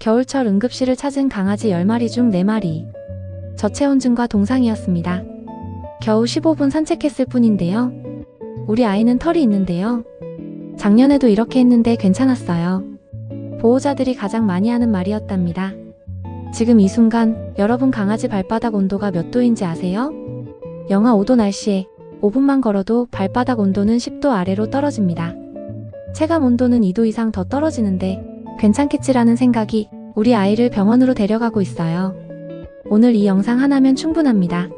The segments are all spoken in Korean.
겨울철 응급실을 찾은 강아지 10마리 중 4마리. 저체온증과 동상이었습니다. 겨우 15분 산책했을 뿐인데요. 우리 아이는 털이 있는데요. 작년에도 이렇게 했는데 괜찮았어요. 보호자들이 가장 많이 하는 말이었답니다. 지금 이 순간 여러분 강아지 발바닥 온도가 몇 도인지 아세요? 영하 5도 날씨에 5분만 걸어도 발바닥 온도는 10도 아래로 떨어집니다. 체감 온도는 2도 이상 더 떨어지는데 괜찮겠지라는 생각이 우리 아이를 병원으로 데려가고 있어요. 오늘 이 영상 하나면 충분합니다.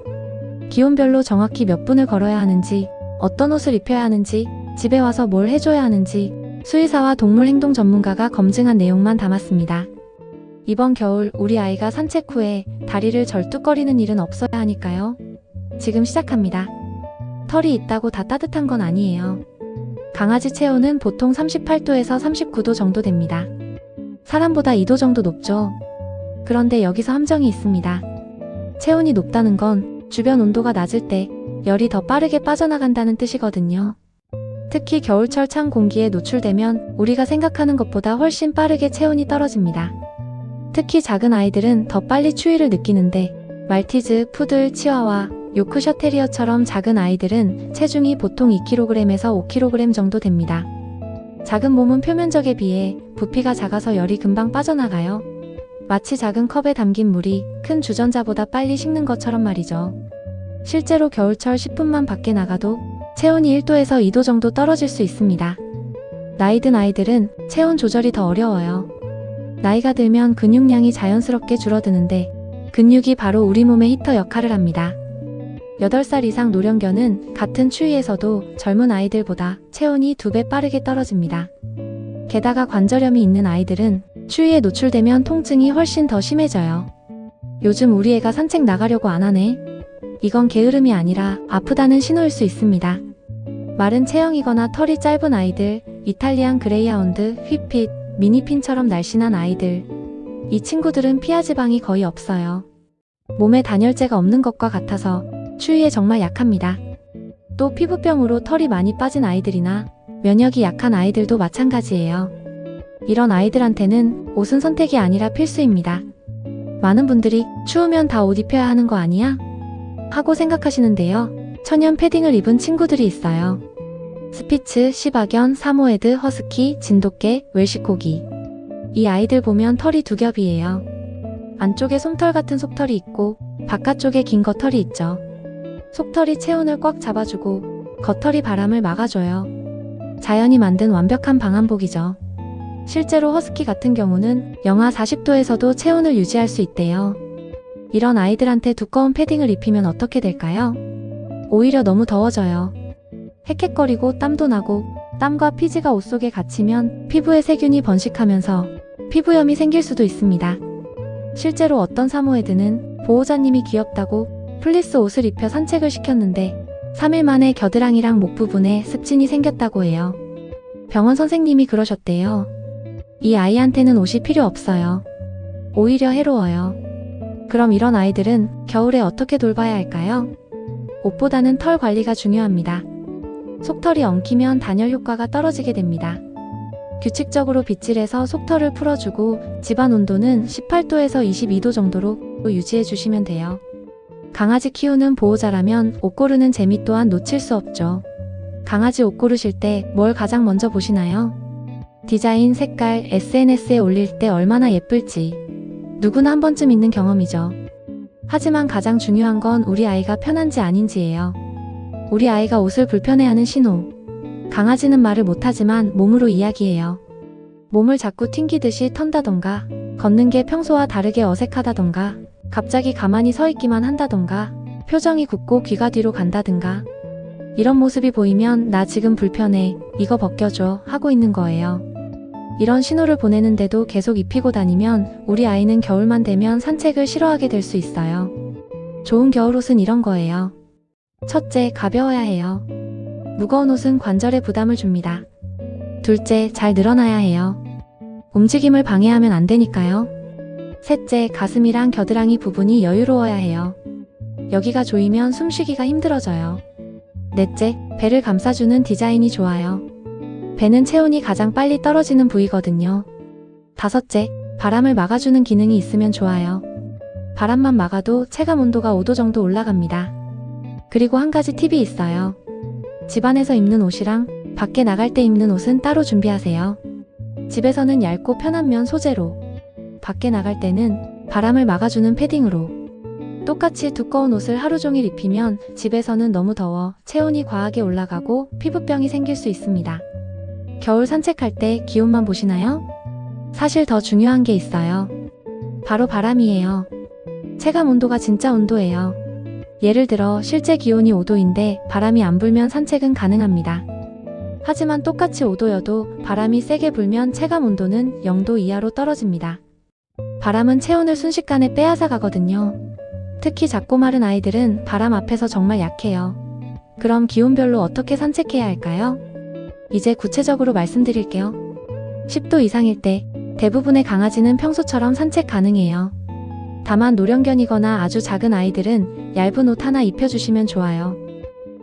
기온별로 정확히 몇 분을 걸어야 하는지, 어떤 옷을 입혀야 하는지, 집에 와서 뭘 해줘야 하는지 수의사와 동물 행동 전문가가 검증한 내용만 담았습니다. 이번 겨울 우리 아이가 산책 후에 다리를 절뚝거리는 일은 없어야 하니까요. 지금 시작합니다. 털이 있다고 다 따뜻한 건 아니에요. 강아지 체온은 보통 38도에서 39도 정도 됩니다. 사람보다 2도 정도 높죠. 그런데 여기서 함정이 있습니다. 체온이 높다는 건 주변 온도가 낮을 때 열이 더 빠르게 빠져나간다는 뜻이거든요. 특히 겨울철 찬 공기에 노출되면 우리가 생각하는 것보다 훨씬 빠르게 체온이 떨어집니다. 특히 작은 아이들은 더 빨리 추위를 느끼는데 말티즈, 푸들, 치와와, 요크셔 테리어처럼 작은 아이들은 체중이 보통 2kg에서 5kg 정도 됩니다. 작은 몸은 표면적에 비해 부피가 작아서 열이 금방 빠져나가요. 마치 작은 컵에 담긴 물이 큰 주전자보다 빨리 식는 것처럼 말이죠. 실제로 겨울철 10분만 밖에 나가도 체온이 1도에서 2도 정도 떨어질 수 있습니다. 나이 든 아이들은 체온 조절이 더 어려워요. 나이가 들면 근육량이 자연스럽게 줄어드는데 근육이 바로 우리 몸의 히터 역할을 합니다. 8살 이상 노령견은 같은 추위에서도 젊은 아이들보다 체온이 2배 빠르게 떨어집니다. 게다가 관절염이 있는 아이들은 추위에 노출되면 통증이 훨씬 더 심해져요. 요즘 우리 애가 산책 나가려고 안 하네. 이건 게으름이 아니라 아프다는 신호일 수 있습니다. 마른 체형이거나 털이 짧은 아이들, 이탈리안 그레이하운드, 휘핏, 미니핀처럼 날씬한 아이들. 이 친구들은 피하 지방이 거의 없어요. 몸에 단열재가 없는 것과 같아서 추위에 정말 약합니다. 또 피부병으로 털이 많이 빠진 아이들이나 면역이 약한 아이들도 마찬가지예요. 이런 아이들한테는 옷은 선택이 아니라 필수입니다. 많은 분들이 추우면 다 옷 입혀야 하는 거 아니야? 하고 생각하시는데요. 천연 패딩을 입은 친구들이 있어요. 스피츠, 시바견, 사모예드, 허스키, 진돗개, 웰시코기. 이 아이들 보면 털이 두 겹이에요. 안쪽에 솜털 같은 속털이 있고 바깥쪽에 긴 겉털이 있죠. 속털이 체온을 꽉 잡아주고 겉털이 바람을 막아줘요. 자연이 만든 완벽한 방한복이죠. 실제로 허스키 같은 경우는 영하 40도에서도 체온을 유지할 수 있대요. 이런 아이들한테 두꺼운 패딩을 입히면 어떻게 될까요? 오히려 너무 더워져요. 헥헥거리고 땀도 나고 땀과 피지가 옷 속에 갇히면 피부에 세균이 번식하면서 피부염이 생길 수도 있습니다. 실제로 어떤 사모예드는 보호자님이 귀엽다고 플리스 옷을 입혀 산책을 시켰는데 3일 만에 겨드랑이랑 목 부분에 습진이 생겼다고 해요. 병원 선생님이 그러셨대요. 이 아이한테는 옷이 필요 없어요. 오히려 해로워요. 그럼 이런 아이들은 겨울에 어떻게 돌봐야 할까요? 옷보다는 털 관리가 중요합니다. 속털이 엉키면 단열 효과가 떨어지게 됩니다. 규칙적으로 빗질해서 속털을 풀어주고 집안 온도는 18도에서 22도 정도로 유지해 주시면 돼요. 강아지 키우는 보호자라면 옷 고르는 재미 또한 놓칠 수 없죠. 강아지 옷 고르실 때 뭘 가장 먼저 보시나요? 디자인, 색깔, SNS에 올릴 때 얼마나 예쁠지. 누구나 한 번쯤 있는 경험이죠. 하지만 가장 중요한 건 우리 아이가 편한지 아닌지예요. 우리 아이가 옷을 불편해하는 신호. 강아지는 말을 못하지만 몸으로 이야기해요. 몸을 자꾸 튕기듯이 턴다던가, 걷는 게 평소와 다르게 어색하다던가, 갑자기 가만히 서 있기만 한다던가, 표정이 굳고 귀가 뒤로 간다든가. 이런 모습이 보이면 나 지금 불편해, 이거 벗겨줘 하고 있는 거예요. 이런 신호를 보내는데도 계속 입히고 다니면 우리 아이는 겨울만 되면 산책을 싫어하게 될 수 있어요. 좋은 겨울옷은 이런 거예요. 첫째, 가벼워야 해요. 무거운 옷은 관절에 부담을 줍니다. 둘째, 잘 늘어나야 해요. 움직임을 방해하면 안 되니까요. 셋째, 가슴이랑 겨드랑이 부분이 여유로워야 해요. 여기가 조이면 숨쉬기가 힘들어져요. 넷째, 배를 감싸주는 디자인이 좋아요. 배는 체온이 가장 빨리 떨어지는 부위거든요. 다섯째, 바람을 막아주는 기능이 있으면 좋아요. 바람만 막아도 체감 온도가 5도 정도 올라갑니다. 그리고 한 가지 팁이 있어요. 집안에서 입는 옷이랑 밖에 나갈 때 입는 옷은 따로 준비하세요. 집에서는 얇고 편한 면 소재로, 밖에 나갈 때는 바람을 막아주는 패딩으로. 똑같이 두꺼운 옷을 하루 종일 입히면 집에서는 너무 더워 체온이 과하게 올라가고 피부병이 생길 수 있습니다. 겨울 산책할 때 기온만 보시나요? 사실 더 중요한 게 있어요. 바로 바람이에요. 체감 온도가 진짜 온도예요. 예를 들어 실제 기온이 5도인데 바람이 안 불면 산책은 가능합니다. 하지만 똑같이 5도여도 바람이 세게 불면 체감 온도는 0도 이하로 떨어집니다. 바람은 체온을 순식간에 빼앗아 가거든요. 특히 작고 마른 아이들은 바람 앞에서 정말 약해요. 그럼 기온별로 어떻게 산책해야 할까요? 이제 구체적으로 말씀드릴게요. 10도 이상일 때 대부분의 강아지는 평소처럼 산책 가능해요. 다만 노령견이거나 아주 작은 아이들은 얇은 옷 하나 입혀주시면 좋아요.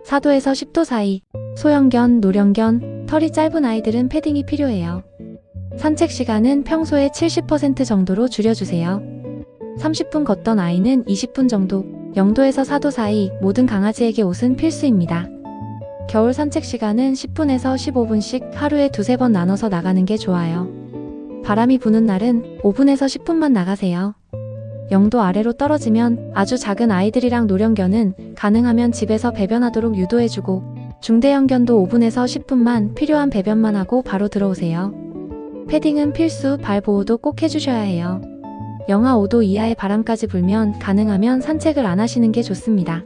4도에서 10도 사이, 소형견, 노령견, 털이 짧은 아이들은 패딩이 필요해요. 산책 시간은 평소의 70% 정도로 줄여주세요. 30분 걷던 아이는 20분 정도, 0도에서 4도 사이 모든 강아지에게 옷은 필수입니다. 겨울 산책 시간은 10분에서 15분씩 하루에 2-3번 나눠서 나가는 게 좋아요. 바람이 부는 날은 5분에서 10분만 나가세요. 0도 아래로 떨어지면 아주 작은 아이들이랑 노령견은 가능하면 집에서 배변하도록 유도해주고, 중대형견도 5분에서 10분만 필요한 배변만 하고 바로 들어오세요. 패딩은 필수, 발 보호도 꼭 해주셔야 해요. 영하 5도 이하의 바람까지 불면 가능하면 산책을 안 하시는 게 좋습니다.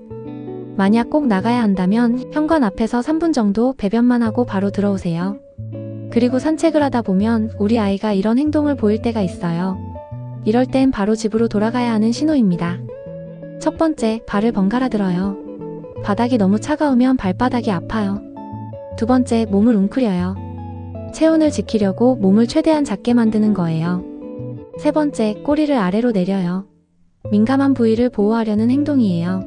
만약 꼭 나가야 한다면 현관 앞에서 3분 정도 배변만 하고 바로 들어오세요. 그리고 산책을 하다 보면 우리 아이가 이런 행동을 보일 때가 있어요. 이럴 땐 바로 집으로 돌아가야 하는 신호입니다. 첫 번째, 발을 번갈아 들어요. 바닥이 너무 차가우면 발바닥이 아파요. 두 번째, 몸을 웅크려요. 체온을 지키려고 몸을 최대한 작게 만드는 거예요. 세 번째, 꼬리를 아래로 내려요. 민감한 부위를 보호하려는 행동이에요.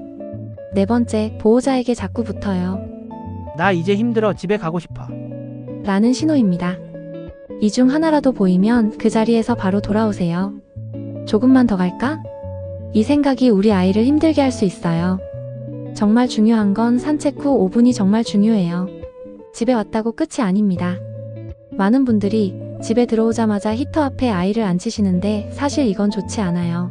네 번째, 보호자에게 자꾸 붙어요. 나 이제 힘들어, 집에 가고 싶어. 라는 신호입니다. 이 중 하나라도 보이면 그 자리에서 바로 돌아오세요. 조금만 더 갈까? 이 생각이 우리 아이를 힘들게 할 수 있어요. 정말 중요한 건 산책 후 5분이 정말 중요해요. 집에 왔다고 끝이 아닙니다. 많은 분들이 집에 들어오자마자 히터 앞에 아이를 앉히시는데 사실 이건 좋지 않아요.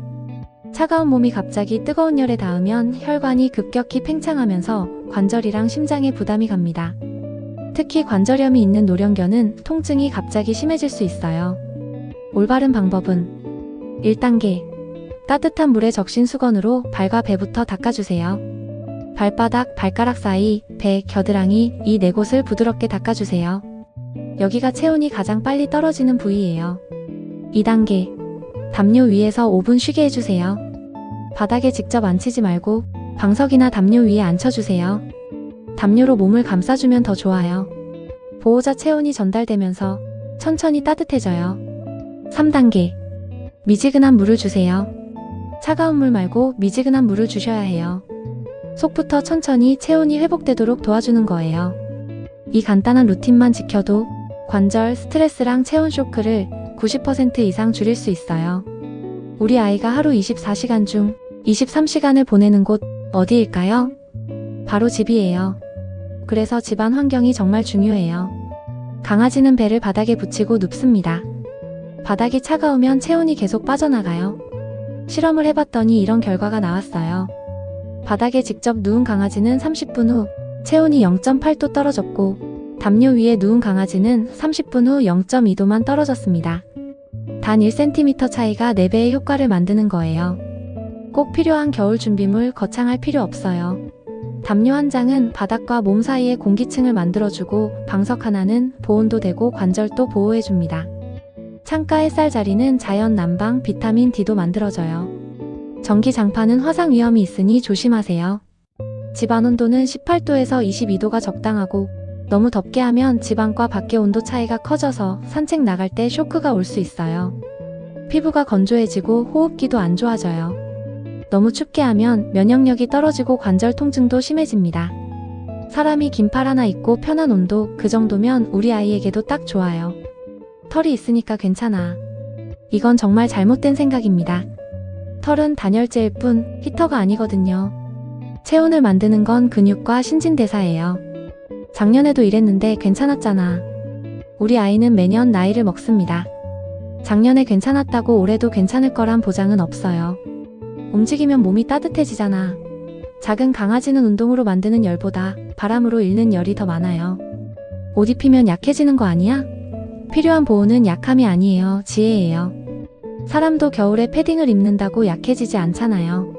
차가운 몸이 갑자기 뜨거운 열에 닿으면 혈관이 급격히 팽창하면서 관절이랑 심장에 부담이 갑니다. 특히 관절염이 있는 노령견은 통증이 갑자기 심해질 수 있어요. 올바른 방법은 1단계, 따뜻한 물에 적신 수건으로 발과 배부터 닦아주세요. 발바닥, 발가락 사이, 배, 겨드랑이 이 네 곳을 부드럽게 닦아주세요. 여기가 체온이 가장 빨리 떨어지는 부위예요. 2단계, 담요 위에서 5분 쉬게 해주세요. 바닥에 직접 앉히지 말고 방석이나 담요 위에 앉혀주세요. 담요로 몸을 감싸주면 더 좋아요. 보호자 체온이 전달되면서 천천히 따뜻해져요. 3단계, 미지근한 물을 주세요. 차가운 물 말고 미지근한 물을 주셔야 해요. 속부터 천천히 체온이 회복되도록 도와주는 거예요. 이 간단한 루틴만 지켜도 관절, 스트레스랑 체온 쇼크를 90% 이상 줄일 수 있어요. 우리 아이가 하루 24시간 중 23시간을 보내는 곳 어디일까요? 바로 집이에요. 그래서 집안 환경이 정말 중요해요. 강아지는 배를 바닥에 붙이고 눕습니다. 바닥이 차가우면 체온이 계속 빠져나가요. 실험을 해봤더니 이런 결과가 나왔어요. 바닥에 직접 누운 강아지는 30분 후 체온이 0.8도 떨어졌고, 담요 위에 누운 강아지는 30분 후 0.2도만 떨어졌습니다. 단 1cm 차이가 4배의 효과를 만드는 거예요. 꼭 필요한 겨울 준비물 거창할 필요 없어요. 담요 한 장은 바닥과 몸 사이에 공기층을 만들어주고, 방석 하나는 보온도 되고 관절도 보호해줍니다. 창가 햇살 자리는 자연 난방, 비타민 D도 만들어져요. 전기 장판은 화상 위험이 있으니 조심하세요. 집안 온도는 18도에서 22도가 적당하고, 너무 덥게 하면 집안과 밖의 온도 차이가 커져서 산책 나갈 때 쇼크가 올 수 있어요. 피부가 건조해지고 호흡기도 안 좋아져요. 너무 춥게 하면 면역력이 떨어지고 관절 통증도 심해집니다. 사람이 긴팔 하나 입고 편한 온도, 그 정도면 우리 아이에게도 딱 좋아요. 털이 있으니까 괜찮아. 이건 정말 잘못된 생각입니다. 털은 단열재일 뿐 히터가 아니거든요. 체온을 만드는 건 근육과 신진대사예요. 작년에도 이랬는데 괜찮았잖아. 우리 아이는 매년 나이를 먹습니다. 작년에 괜찮았다고 올해도 괜찮을 거란 보장은 없어요. 움직이면 몸이 따뜻해지잖아. 작은 강아지는 운동으로 만드는 열보다 바람으로 잃는 열이 더 많아요. 옷 입히면 약해지는 거 아니야? 필요한 보호는 약함이 아니에요. 지혜예요. 사람도 겨울에 패딩을 입는다고 약해지지 않잖아요.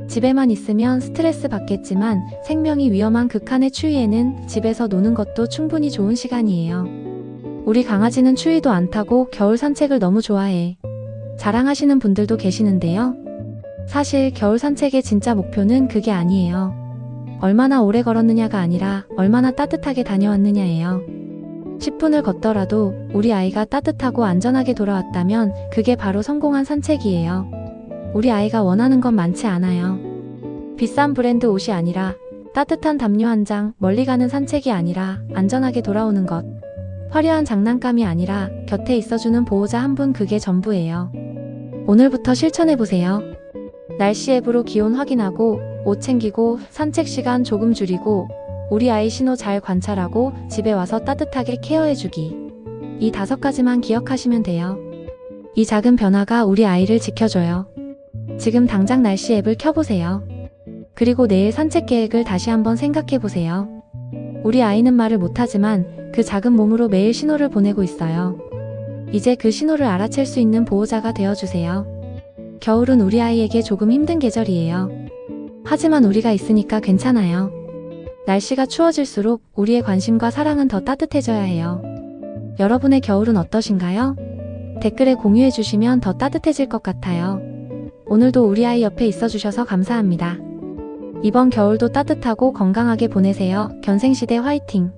집에만 있으면 스트레스 받겠지만 생명이 위험한 극한의 추위에는 집에서 노는 것도 충분히 좋은 시간이에요. 우리 강아지는 추위도 안 타고 겨울 산책을 너무 좋아해. 자랑하시는 분들도 계시는데요. 사실 겨울 산책의 진짜 목표는 그게 아니에요. 얼마나 오래 걸었느냐가 아니라 얼마나 따뜻하게 다녀왔느냐예요. 10분을 걷더라도 우리 아이가 따뜻하고 안전하게 돌아왔다면 그게 바로 성공한 산책이에요. 우리 아이가 원하는 건 많지 않아요. 비싼 브랜드 옷이 아니라 따뜻한 담요 한 장, 멀리 가는 산책이 아니라 안전하게 돌아오는 것. 화려한 장난감이 아니라 곁에 있어주는 보호자 한 분, 그게 전부예요. 오늘부터 실천해보세요. 날씨 앱으로 기온 확인하고 옷 챙기고 산책 시간 조금 줄이고 우리 아이 신호 잘 관찰하고 집에 와서 따뜻하게 케어해주기. 이 5가지만 기억하시면 돼요. 이 작은 변화가 우리 아이를 지켜줘요. 지금 당장 날씨 앱을 켜보세요. 그리고 내일 산책 계획을 다시 한번 생각해보세요. 우리 아이는 말을 못하지만 그 작은 몸으로 매일 신호를 보내고 있어요. 이제 그 신호를 알아챌 수 있는 보호자가 되어주세요. 겨울은 우리 아이에게 조금 힘든 계절이에요. 하지만 우리가 있으니까 괜찮아요. 날씨가 추워질수록 우리의 관심과 사랑은 더 따뜻해져야 해요. 여러분의 겨울은 어떠신가요? 댓글에 공유해주시면 더 따뜻해질 것 같아요. 오늘도 우리 아이 옆에 있어주셔서 감사합니다. 이번 겨울도 따뜻하고 건강하게 보내세요. 견생시대 화이팅!